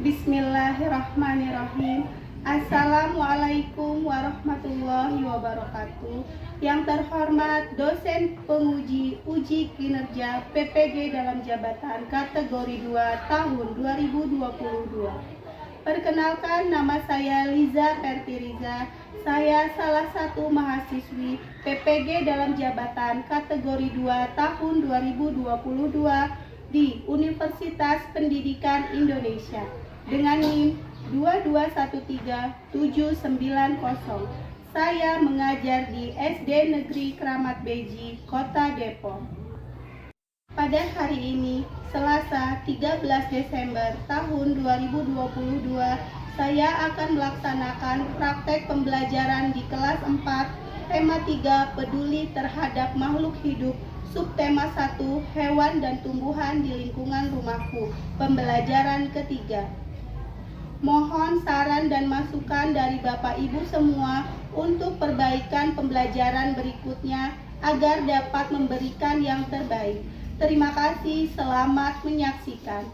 Bismillahirrahmanirrahim. Assalamualaikum warahmatullahi wabarakatuh. Yang terhormat dosen penguji uji kinerja PPG dalam jabatan kategori 2 tahun 2022. Perkenalkan, nama saya Liza Pertiriza. Saya salah satu mahasiswi PPG dalam jabatan kategori 2 tahun 2022 di Universitas Pendidikan Indonesia dengan NIM 2213790. Saya mengajar di SD Negeri Kramat Beji, Kota Depok. Pada hari ini, Selasa 13 Desember tahun 2022, saya akan melaksanakan praktek pembelajaran di kelas 4, tema 3, peduli terhadap makhluk hidup, subtema 1, hewan dan tumbuhan di lingkungan rumahku, pembelajaran ketiga. Mohon saran dan masukan dari Bapak Ibu semua untuk perbaikan pembelajaran berikutnya agar dapat memberikan yang terbaik. Terima kasih, selamat menyaksikan.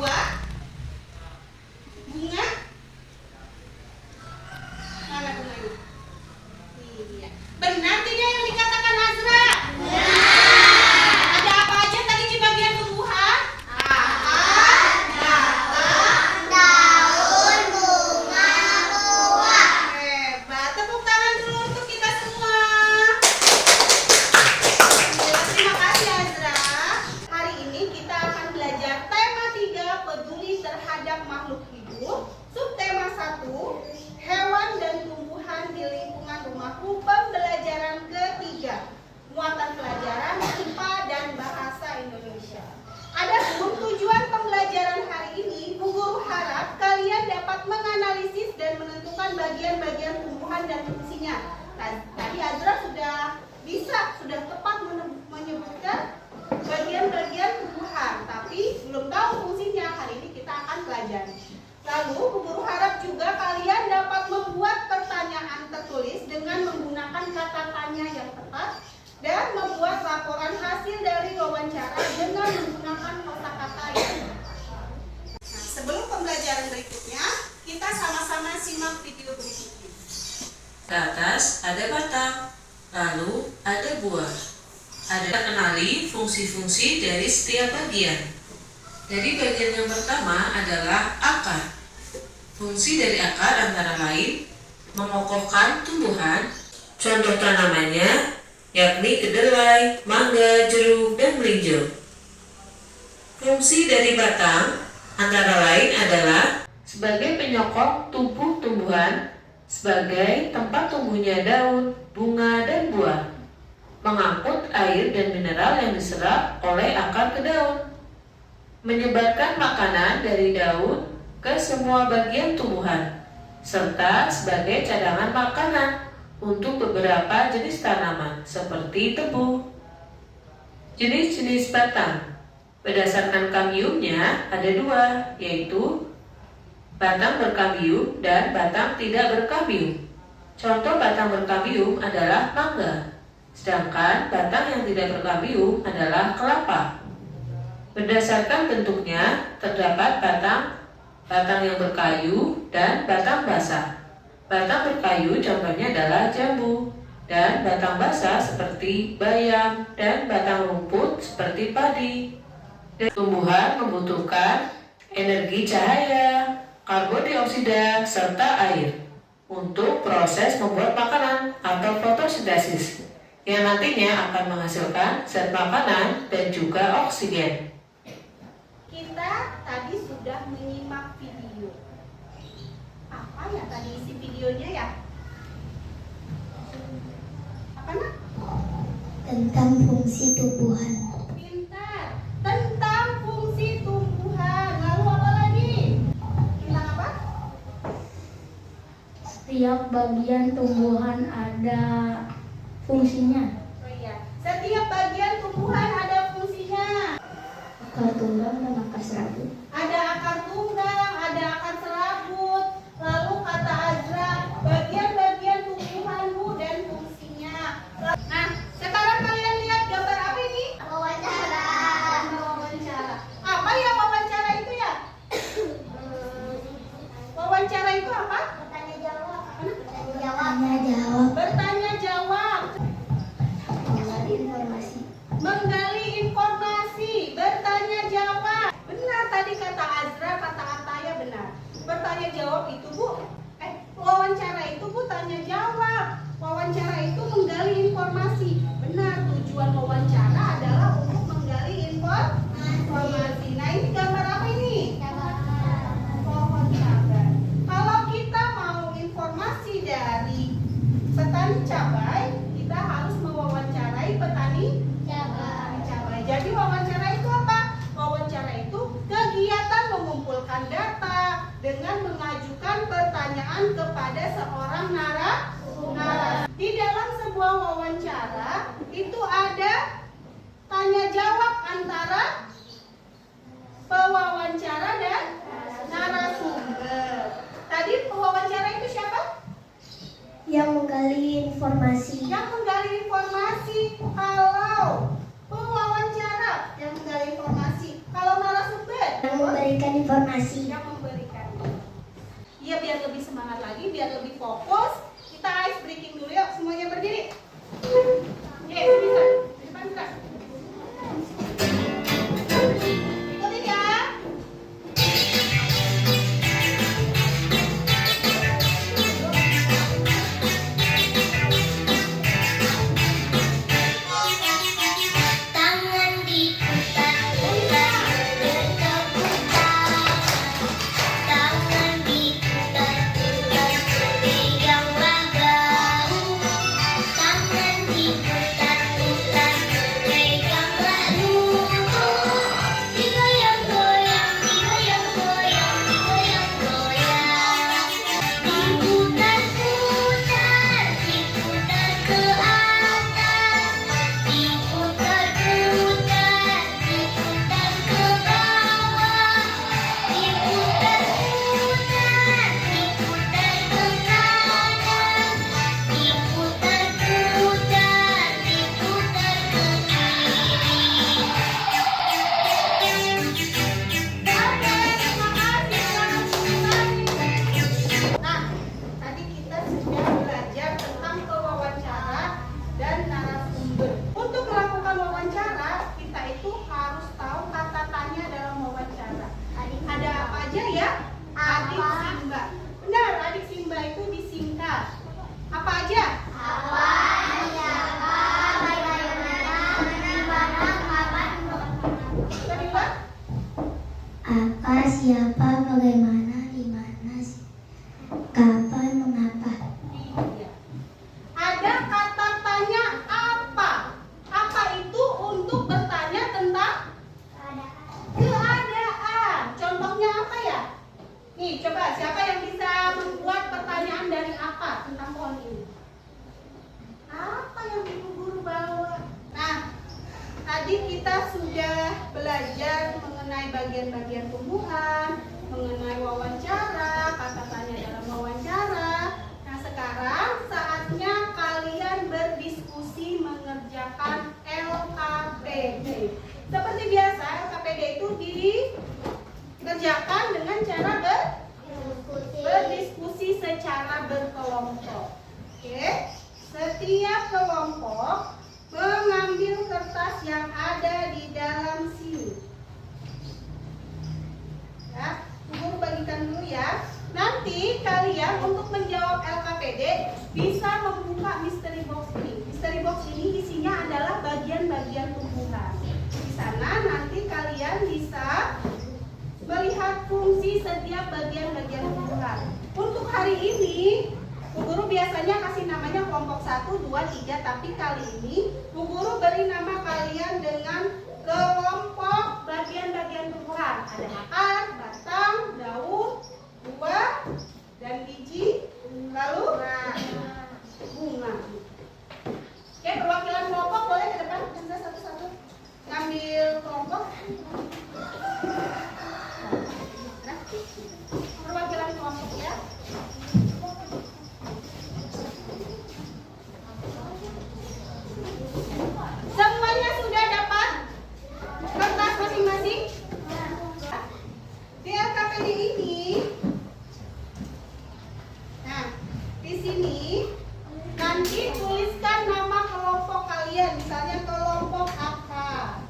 buah? Bunga? Mana bunganya? Iya. Benar tidak yang dikatakan Azra? Ada apa aja tadi di bagian tumbuhan? Akar, batang, daun, bunga, buah. Hebat. Tepuk tangan dulu untuk kita semua. Terima kasih Azra. Hari ini kita akan belajar tema 3, peduli terhadap makhluk hidup. Subtema 1, hewan dan tumbuhan di lingkungan rumahku. Pembelajaran ketiga, muatan pelajaran IPA dan bahasa Indonesia. Adapun tujuan pembelajaran hari ini, Bu Guru harap kalian dapat menganalisis dan menentukan bagian-bagian tumbuhan dan fungsinya. Tadi Azra sudah tepat menyebutkan bagian-bagian tumbuhan, tapi belum tahu fungsinya. Hari ini kita akan pelajari. Lalu Bu Guru harap juga kalian dapat membuat pertanyaan tertulis dengan menggunakan kata tanya yang tepat dan membuat laporan hasil dari wawancara dengan menggunakan kosakata yang tepat. Nah, sebelum pembelajaran berikutnya, kita sama-sama simak video berikut ini. Ke atas ada batang, lalu ada buah. Ada kenali fungsi-fungsi dari setiap bagian. Dari bagian yang pertama adalah akar. Fungsi dari akar antara lain mengokohkan tumbuhan. Contoh tanamannya yakni kedelai, mangga, jeruk, dan melinjo. Fungsi dari batang antara lain adalah sebagai penyokong tubuh tumbuhan, sebagai tempat tumbuhnya daun, bunga, dan buah, mengangkut air dan mineral yang diserap oleh akar ke daun, menyebarkan makanan dari daun ke semua bagian tumbuhan, serta sebagai cadangan makanan untuk beberapa jenis tanaman seperti tebu. Jenis-jenis batang berdasarkan kambiumnya ada 2, yaitu batang berkambium dan batang tidak berkambium. Contoh batang berkambium adalah mangga, sedangkan batang yang tidak berkambium adalah kelapa. Berdasarkan bentuknya, terdapat batang yang berkayu dan batang basah. Batang berkayu contohnya adalah jambu, dan batang basah seperti bayam, dan batang rumput seperti padi. Tumbuhan membutuhkan energi cahaya, karbon dioksida, serta air untuk proses membuat makanan atau fotosintesis, yang nantinya akan menghasilkan zat makanan dan juga oksigen. Kita tadi sudah menyimak video. Apa ya tadi isi videonya ya? Apa nak? Tentang fungsi tumbuhan. Pintar. Tentang fungsi tumbuhan. Lalu apa lagi? Tentang apa? Setiap bagian tumbuhan ada fungsinya. Oh iya. Setiap bagian tumbuhan ada fungsinya. Akar tunggang dan akar serabut. Ada akar tunggang, ada akar serabut. Lalu kata Azra, bagian-bagian tumbuhanmu dan fungsinya. Nah, sekarang kalian lihat gambar apa ini? Wawancara. Wawancara. Apa ya wawancara itu ya? Wawancara itu apa? Bertanya jawab. Tanya jawab. Bertanya jawab. Menggali informasi. Menggali informasi, bertanya jawab. Benar tadi kata Azra, kata Ataya benar. Bertanya jawab itu wawancara itu tanya jawab. Wawancara itu menggali informasi. Benar, tujuan wawancara adalah untuk menggali informasi. Nah, ini gambar apa ini? Pohon cabai. Kalau kita mau informasi dari petani cabai, kita harus mewawancarai petani cabai. Jadi wawancara itu apa? Wawancara itu kegiatan mengumpulkan data dengan mengajukan pertanyaan kepada seorang narasumber. Di dalam sebuah wawancara itu ada tanya jawab antara pewawancara dan narasumber. Tadi pewawancara itu siapa? Yang menggali informasi. Yang menggali informasi. Kalau pewawancara yang menggali informasi, kalau narasumber Yang memberi memberikan informasi. Yang memberikan. Iya, biar lebih semangat lagi, biar lebih fokus. Kita ice breaking dulu yuk, semuanya berdiri. Oke, bisa. Di depan gerak. Ikutin ya. Tangan diputar-putar, bergetar. Tangan diputar-putar, pegang bahu. Tangan diputar-putar, pegang bahu. Digoyang-goyang, digoyang-goyang, digoyang-goyang. Diputar-putar, diputar ke atas. Diputar-putar, diputar ke bawah. Diputar-putar, diputar ke kanan. Diputar-putar, diputar ke kiri. Nah, tadi kita sudah belajar tentang pewawancara dan narasumber. Untuk melakukan wawancara, kita itu harus tahu kata tanya dalam wawancara. Ada apa aja ya? Adik Simba. Benar, adik Simba itu disingkat. Apa aja? Kedua, Apa, siapa, bagaimana, di mana, kapan, mengapa. iya. Ada kata tanya apa? Apa itu untuk bertanya tentang keadaan. Contohnya apa ya? Nih, coba siapa yang bisa membuat pertanyaan dari apa tentang pohon ini? Apa yang ibu guru bawa? Nah, tadi kita sudah belajar mengenai bagian-bagian tumbuhan, mengenai wawancara, kata tanya dalam wawancara. Nah, sekarang saatnya kalian berdiskusi mengerjakan LKPD. Seperti biasa, LKPD itu dikerjakan dengan cara berdiskusi secara berkelompok. Oke, setiap kelompok mengambil kertas yang ada di dalam sini. Ya, guru bagikan dulu ya. Nanti kalian untuk menjawab LKPD bisa membuka mystery box ini. Mystery box ini isinya adalah bagian-bagian tumbuhan. Di sana nanti kalian bisa melihat fungsi setiap bagian-bagian tumbuhan. Untuk hari ini, Bu Guru biasanya kasih namanya kelompok 1, 2, 3, tapi kali ini Bu Guru beri nama kalian dengan kelompok bagian-bagian tumbuhan. Ada akar, batang, daun, buah, dan biji, lalu bunga. Oke, perwakilan kelompok boleh ke depan, bisa satu-satu ngambil kelompok. Perwakilan kelompok ya. Semuanya sudah dapat kertas masing-masing? Di LKPD ini, nah, di sini nanti tuliskan nama kelompok kalian, misalnya kelompok akar.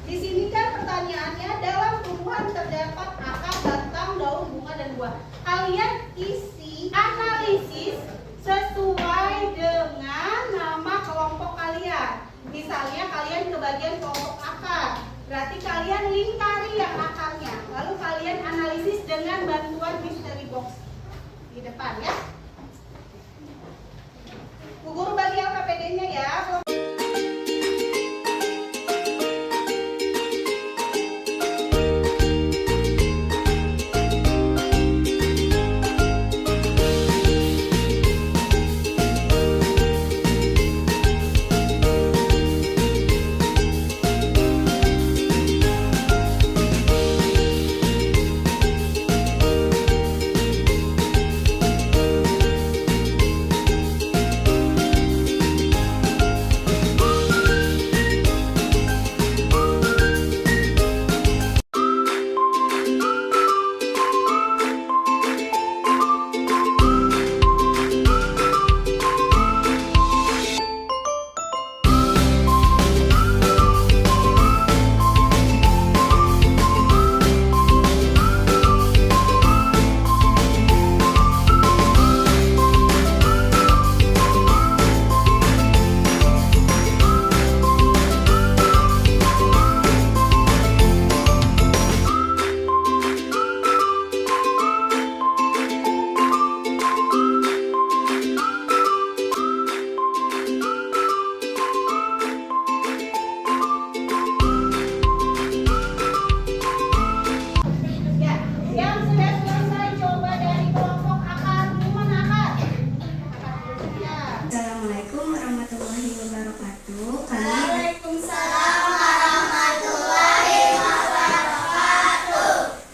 Di sini kan pertanyaannya dalam tumbuhan terdapat akar, batang, daun, bunga, dan buah. Kalian isi analisis sesuai dengan nama kelompok kalian. Misalnya kalian ke bagian kelompok akar, berarti kalian lingkari yang akarnya. Lalu kalian analisis dengan bantuan mystery box di depan ya. Bu Guru bagi LKPD-nya ya.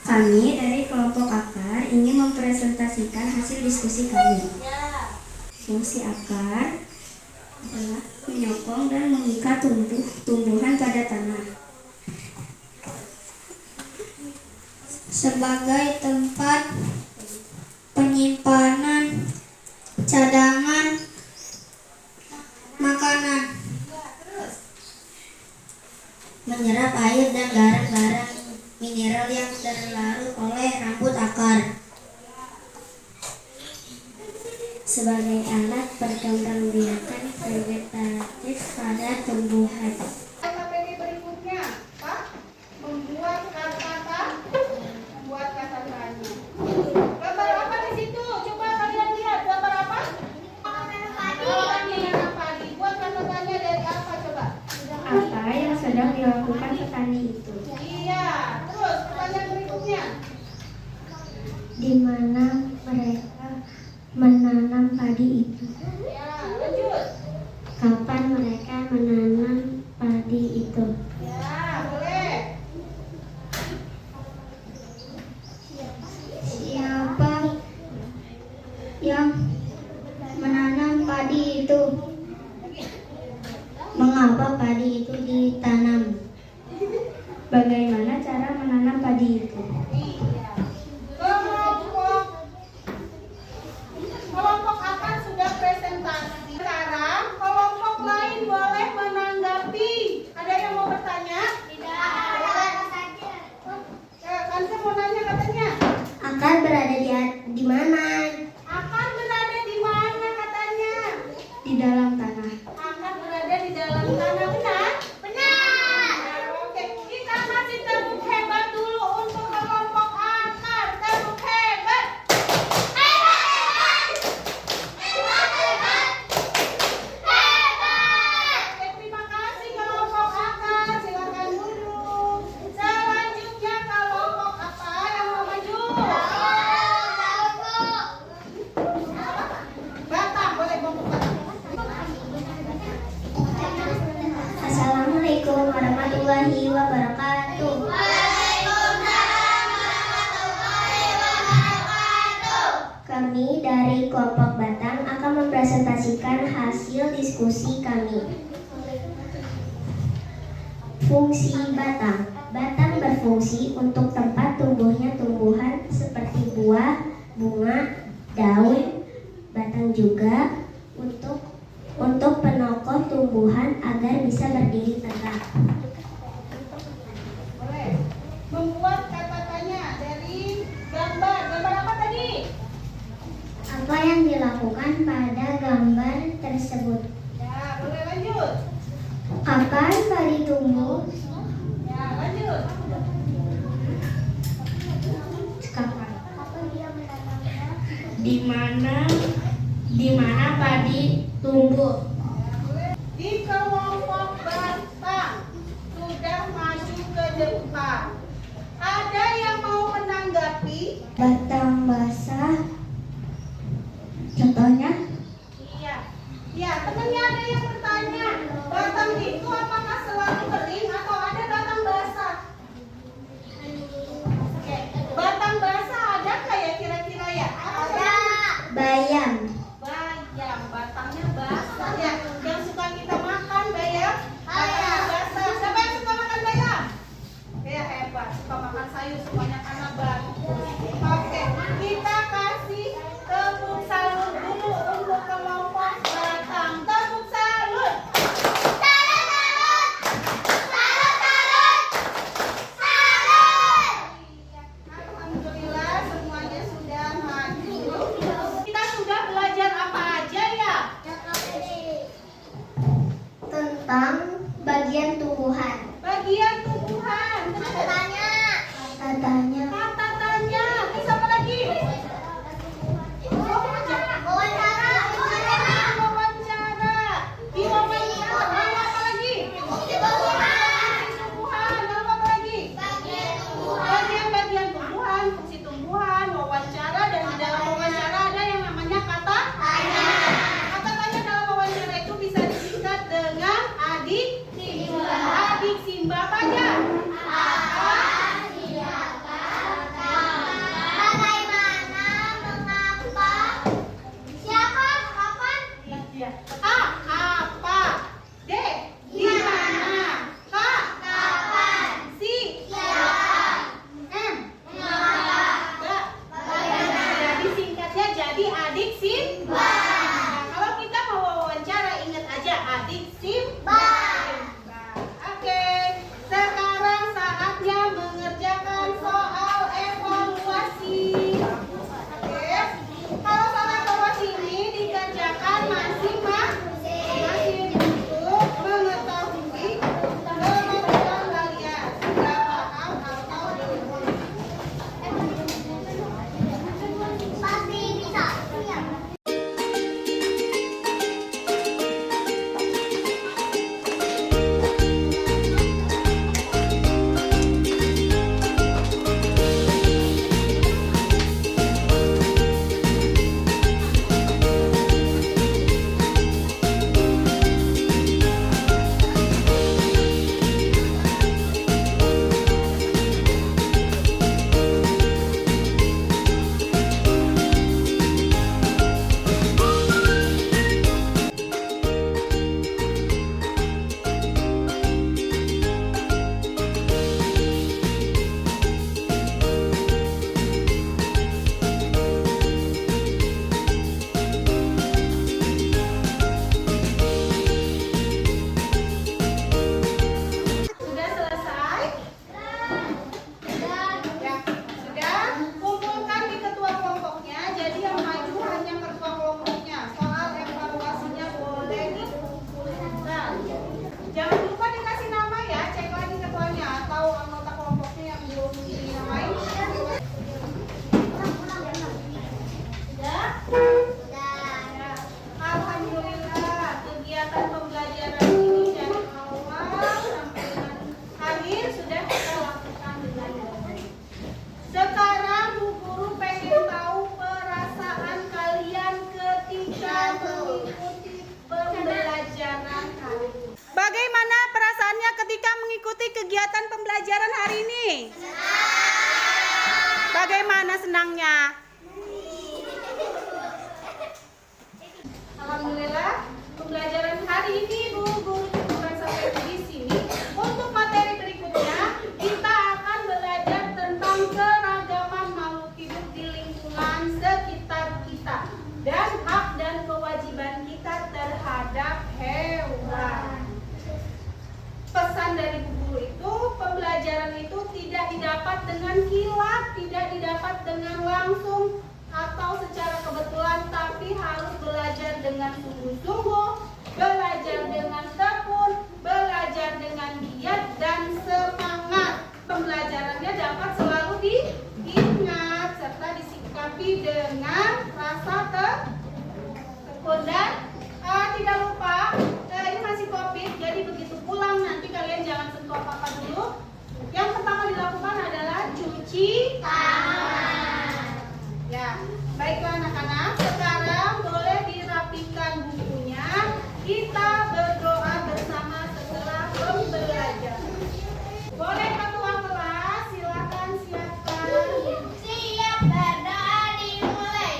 Kami dari kelompok akar ingin mempresentasikan hasil diskusi kami. Fungsi akar adalah menyokong dan mengikat tumbuhan pada tanah. Sebagai tempat penyimpanan cadangan makanan, menyerap air dan garam-garam mineral yang terlarut oleh rambut akar. Sebagai alat perkembangbiakan vegetatif pada tumbuhan. KPD berikutnya, Pak, membuat kata-kata, membuat kata-katanya. Gambar apa di situ? Coba kalian lihat, gambar apa? Menanam padi. Buat kata-katanya dari apa coba? Apa yang sedang dilakukan petani itu? Iya. Terus pertanyaan berikutnya. Di mana mereka menanam padi itu? Ya, lanjut. Kapan mereka menanam padi itu? Ya, boleh. Siapa yang menanam padi itu? Mengapa padi itu ditanam? Bagaimana cara menanam padi itu? Iya. Kelompok akan sudah presentasi. Sekarang kelompok lain boleh menanggapi. Ada yang mau bertanya? Boleh. Kan saya mau nanya katanya. Akar berada di mana? Akan berada di mana katanya? Di dalam tanah. Akan berada di dalam tanah, benar? Benar. Oke, kita kasih tepuk hebat dulu untuk kelompok akar. Tepuk hebat. Oke, terima kasih kelompok akar. Silakan duduk. Selanjutnya kelompok apa yang mau maju? Batam, boleh kelompok Batam. Assalamualaikum warahmatullahi wabarakatuh. Kami dari kelompok Batam akan mempresentasikan hasil diskusi kami. Fungsi batang. Batang berfungsi untuk tempat tumbuhnya tumbuhan seperti buah, bunga, daun. Batang juga untuk penokoh tumbuhan agar bisa berdiri tegak. Boleh. Membuat kata-katanya dari gambar. Gambar apa tadi? Apa yang dilakukan pada gambar tersebut? Ya, boleh lanjut. Kapan padi tumbuh? Ya, lanjut. Kapan? Di mana padi tumbuh? Di kelompok Batam sudah maju ke depan. Ada yang mau menanggapi? Batang basah. Contohnya? Iya. Ya, temannya ada yang bertanya. Batang itu apakah selalu kering atau ada batang basah? Oke. Batang basah ada nggak ya kira-kira ya? Ada. Bayam. Bayam, batangnya basah ya. Yang suka kita makan bayam? Batangnya basah. Siapa yang suka makan bayam? Ya hebat, suka makan sayur, semuanya karena bagus. Oke, Gimana senangnya? Alhamdulillah, pembelajaran hari ini Bu cukupkan sampai di sini. Untuk materi berikutnya, kita akan belajar tentang keragaman makhluk hidup di lingkungan sekitar kita dan hak dan kewajiban kita terhadap hewan. Pesan dari Bu Guru itu, pembelajaran itu tidak didapat dengan kilat, tidak didapat dengan langsung atau secara kebetulan, tapi harus belajar dengan sungguh-sungguh, belajar dengan tekun, belajar dengan giat dan semangat. Pembelajarannya dapat selalu diingat serta disikapi dengan rasa tekun dan tidak lupa, ini masih COVID, jadi begitu pulang nanti kalian jangan sentuh apa-apa dulu. Yang pertama dilakukan adalah cuci tangan. Ya, baiklah anak-anak, sekarang boleh dirapikan bukunya. Kita berdoa bersama setelah pembelajaran. Boleh ketua kelas, silakan siapkan. Siap, berdoa dimulai.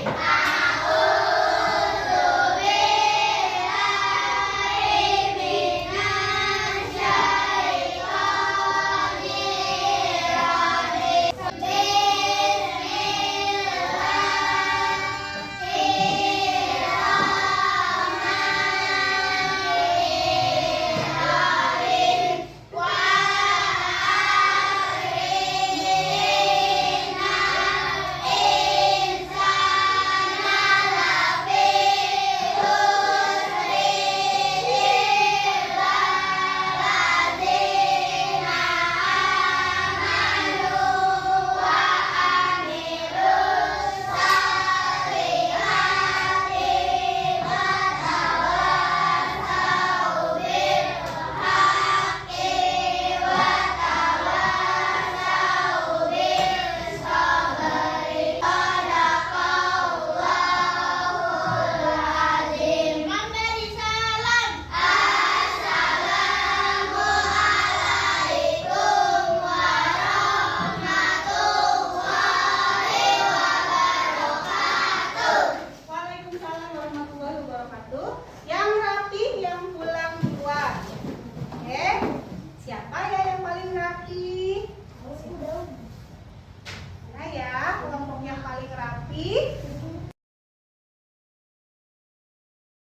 Waalaikumsalam warahmatullahi wabarakatuh. Yang rapi, yang pulang duluan. Oke, siapa ya yang paling rapi? Nah ya, kelompok yang paling rapi